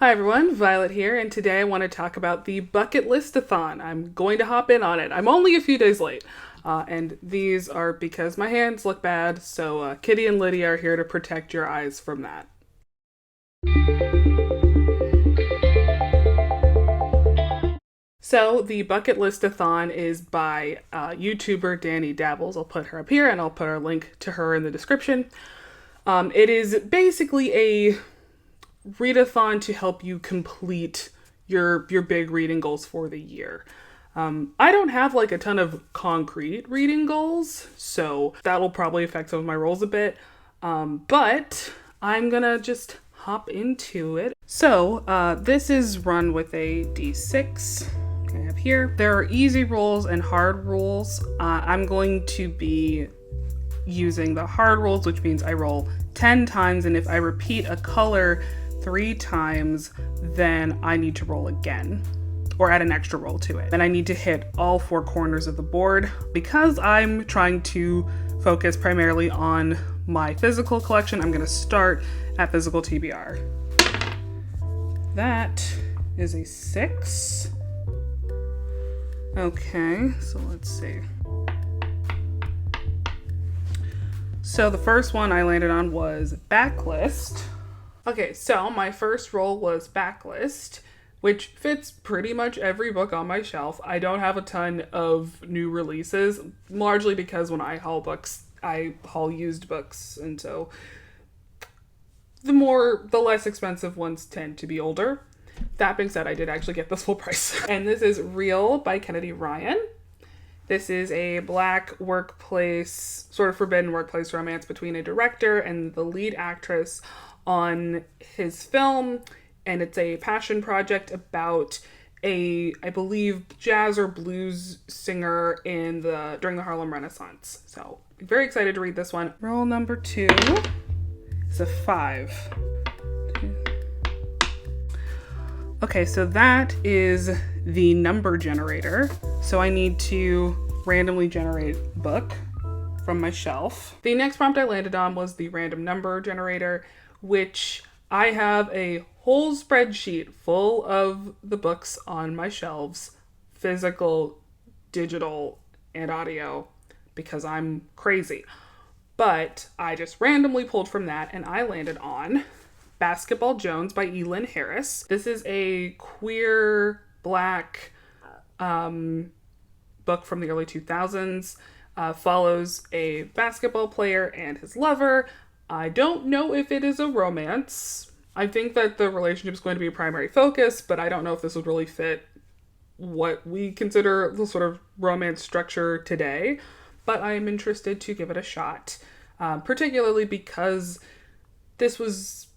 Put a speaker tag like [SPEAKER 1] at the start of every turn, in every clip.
[SPEAKER 1] Hi everyone, Violet here, and today I want to talk about the bucket list-athon. I'm going to hop in on it. I'm only a few days late, and these are because my hands look bad, so Kitty and Lydia are here to protect your eyes from that. So the bucket list-athon is by YouTuber Danny Dabbles. I'll put her up here, and I'll put a link to her in the description. It is basically a readathon to help you complete your big reading goals for the year. I don't have like a ton of concrete reading goals, so that'll probably affect some of my rolls a bit. But I'm gonna just hop into it. So this is run with a d6. I have here. There are easy rolls and hard rolls. I'm going to be using the hard rolls, which means I roll 10 times, and if I repeat a color 3 times, then I need to roll again or add an extra roll to it. And I need to hit all 4 corners of the board. Because I'm trying to focus primarily on my physical collection, I'm going to start at physical TBR. That is a 6. Okay, so let's see. So the first one I landed on was backlist. Okay, so my first roll was backlist, which fits pretty much every book on my shelf. I don't have a ton of new releases, largely because when I haul books, I haul used books, and so the less expensive ones tend to be older. That being said, I did actually get this full price. And this is Real by Kennedy Ryan. This is a black workplace, sort of forbidden workplace romance between a director and the lead actress on his film, and it's a passion project about I believe, jazz or blues singer during the Harlem Renaissance. So I'm very excited to read this one. Roll number 2 is a 5. Okay, so that is the number generator. So I need to randomly generate a book from my shelf. The next prompt I landed on was the random number generator, which I have a whole spreadsheet full of the books on my shelves, physical, digital, and audio, because I'm crazy. But I just randomly pulled from that, and I landed on Basketball Jones by Elin Harris. This is a queer black book from the early 2000s. Follows a basketball player and his lover. I don't know if it is a romance. I think that the relationship is going to be a primary focus, but I don't know if this would really fit what we consider the sort of romance structure today. But I am interested to give it a shot, particularly because this was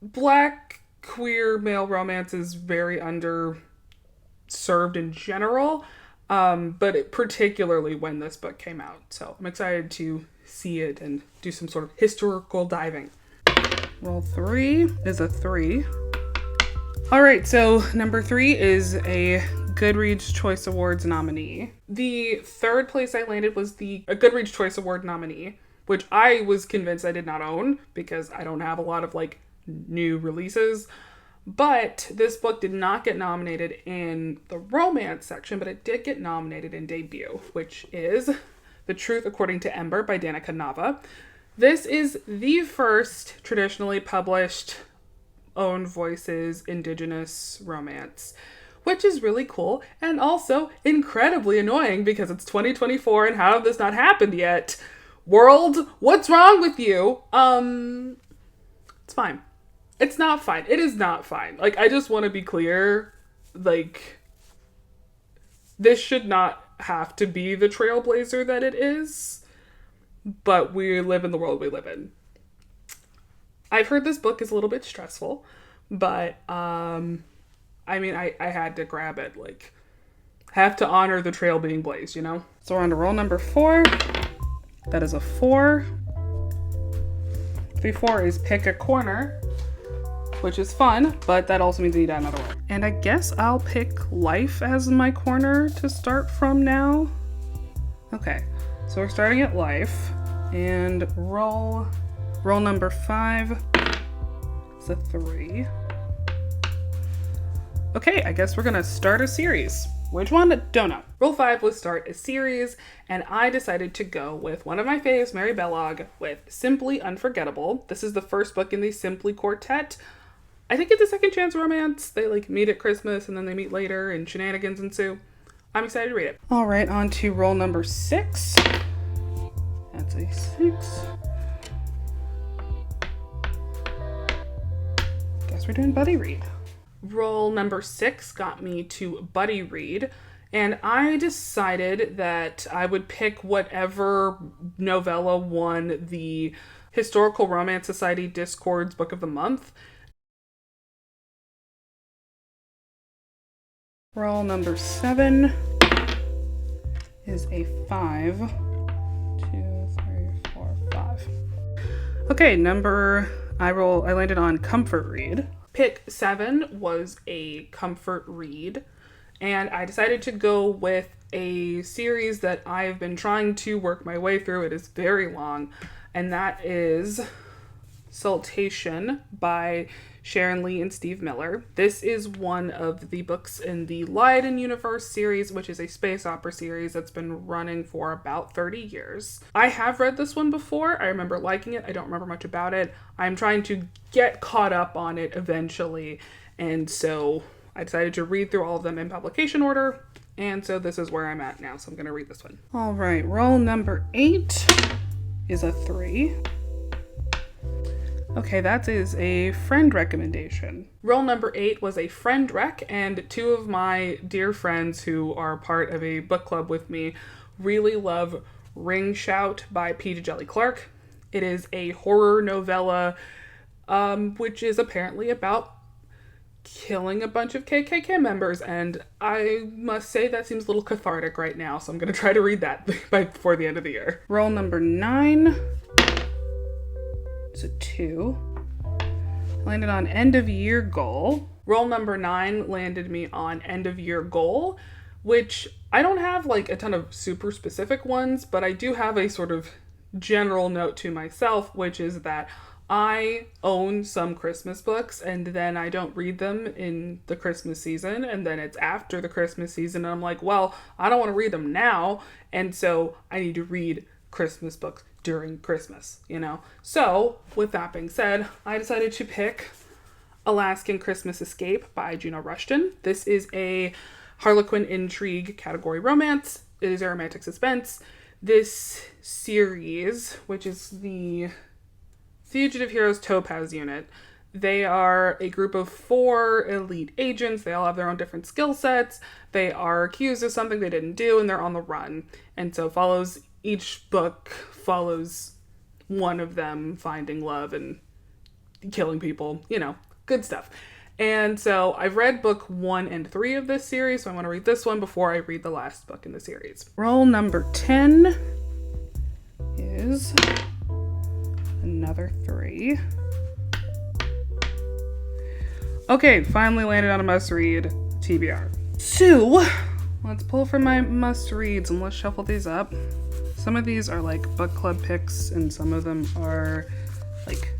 [SPEAKER 1] black queer male romance is very underserved in general, but particularly when this book came out. So I'm excited to see it and do some sort of historical diving. Roll 3 is a 3. All right, so number 3 is a Goodreads Choice Awards nominee. The third place I landed was a Goodreads Choice Award nominee, which I was convinced I did not own because I don't have a lot of like new releases. But this book did not get nominated in the romance section, but it did get nominated in debut, which is The Truth According to Ember by Danica Nava. This is the first traditionally published own voices Indigenous romance, which is really cool and also incredibly annoying because it's 2024 and how have this not happened yet? World, what's wrong with you? It's fine. It's not fine. It is not fine. Like, I just want to be clear, like, this should not have to be the trailblazer that it is, but we live in the world we live in. I've heard this book is a little bit stressful, but, I mean, I had to grab it, like, have to honor the trail being blazed, you know? So we're on to roll number 4. That is a 4. 3-4 is pick a corner, which is fun, but that also means I need another one. And I guess I'll pick life as my corner to start from now. Okay, so we're starting at life, and roll number 5 is a 3. Okay, I guess we're gonna start a series. Which one? Don't know. Roll 5 was start a series, and I decided to go with one of my faves, Mary Bellog, with Simply Unforgettable. This is the first book in the Simply Quartet. I think it's a second chance romance. They meet at Christmas and then they meet later and shenanigans ensue. I'm excited to read it. All right, on to roll number 6. That's a 6. Guess we're doing buddy read. Roll number 6 got me to buddy read, and I decided that I would pick whatever novella won the Historical Romance Society Discord's Book of the Month. Roll number 7 is a 5. 2, 3, 4, 5. Okay, I landed on comfort read. Pick 7 was a comfort read, and I decided to go with a series that I've been trying to work my way through. It is very long, and that is Saltation by Sharon Lee and Steve Miller. This is one of the books in the List-athon universe series, which is a space opera series that's been running for about 30 years. I have read this one before. I remember liking it. I don't remember much about it. I'm trying to get caught up on it eventually, and so I decided to read through all of them in publication order, and so this is where I'm at now, so I'm going to read this one. All right, roll number 8 is a 3. Okay, that is a friend recommendation. Roll number 8 was a friend rec, and 2 of my dear friends who are part of a book club with me really love Ring Shout by P. Jelly Clark. It is a horror novella, which is apparently about killing a bunch of KKK members, and I must say that seems a little cathartic right now, so I'm going to try to read that before the end of the year. Roll number 9. It's a 2. Landed on end of year goal. Roll number 9 landed me on end of year goal, which I don't have a ton of super specific ones, but I do have a sort of general note to myself, which is that I own some Christmas books and then I don't read them in the Christmas season, and then it's after the Christmas season and I'm like, well, I don't want to read them now, and so I need to read Christmas books during Christmas, So, with that being said, I decided to pick Alaskan Christmas Escape by Juno Rushton. This is a Harlequin intrigue category romance. It is a romantic suspense. This series, which is the Fugitive Heroes Topaz unit, they are a group of 4 elite agents. They all have their own different skill sets. They are accused of something they didn't do, and they're on the run. And so each book follows one of them finding love and killing people, good stuff. And so I've read book 1 and 3 of this series, so I want to read this one before I read the last book in the series. Roll number 10 is another 3. Okay, finally landed on a must-read TBR. So, let's pull from my must-reads and let's shuffle these up. Some of these are book club picks, and some of them are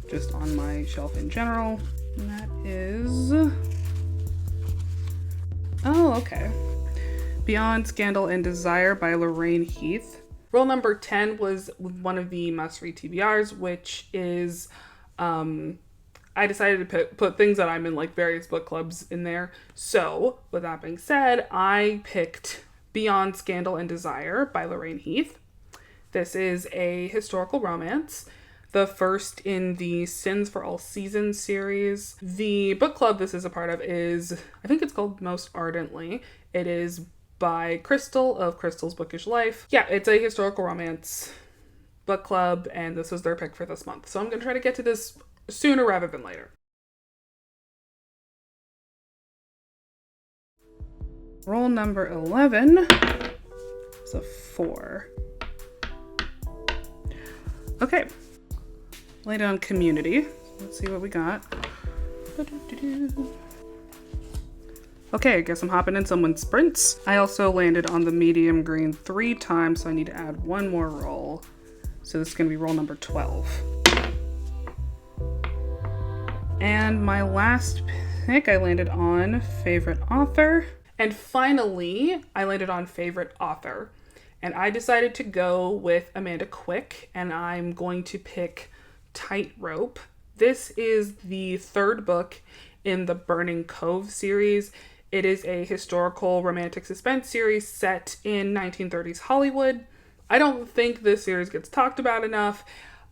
[SPEAKER 1] just on my shelf in general. And that is... Oh, okay. Beyond Scandal and Desire by Lorraine Heath. Roll number 10 was one of the must-read TBRs, which is... I decided to put things that I'm in various book clubs in there. So, with that being said, I picked Beyond Scandal and Desire by Lorraine Heath. This is a historical romance, the first in the Sins for All Seasons series. The book club this is a part of is, I think it's called Most Ardently. It is by Crystal of Crystal's Bookish Life. Yeah, it's a historical romance book club, and this was their pick for this month. So I'm going to try to get to this sooner rather than later. Roll number 11 is a 4. Okay, lay down Community. Let's see what we got. Okay, I guess I'm hopping in someone's sprints. I also landed on the medium green 3 times, so I need to add 1 more roll. So this is going to be roll number 12. And my last pick, I landed on favorite author. And finally, I landed on favorite author. And I decided to go with Amanda Quick, and I'm going to pick Tightrope. This is the third book in the Burning Cove series. It is a historical romantic suspense series set in 1930s Hollywood. I don't think this series gets talked about enough.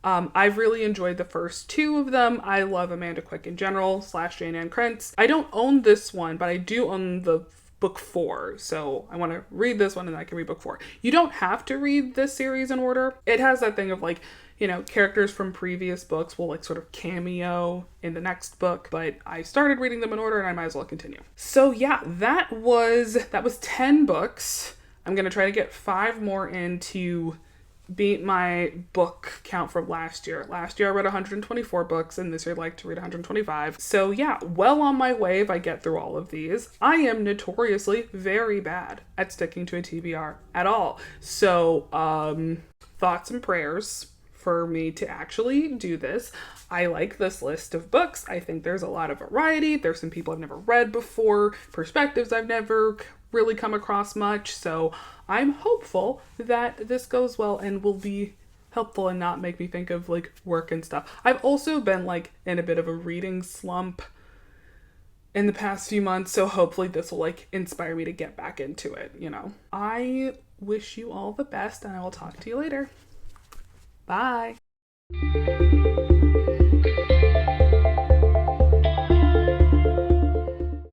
[SPEAKER 1] I've really enjoyed the first two of them. I love Amanda Quick in general, / Jane Ann Krentz. I don't own this one, but I do own the book 4, so I want to read this one and I can read book 4. You don't have to read this series in order. It has that thing of like, you know, characters from previous books will like sort of cameo in the next book, but I started reading them in order and I might as well continue. So yeah, that was 10 books. I'm going to try to get 5 more in to beat my book count from last year. Last year I read 124 books, and this year I'd like to read 125. So yeah, well on my way if I get through all of these. I am notoriously very bad at sticking to a TBR at all. So thoughts and prayers for me to actually do this. I like this list of books. I think there's a lot of variety. There's some people I've never read before, perspectives I've never really come across much. So I'm hopeful that this goes well and will be helpful and not make me think of like work and stuff. I've also been like in a bit of a reading slump in the past few months, so hopefully this will like inspire me to get back into it, you know. I wish you all the best and I will talk to you later. Bye.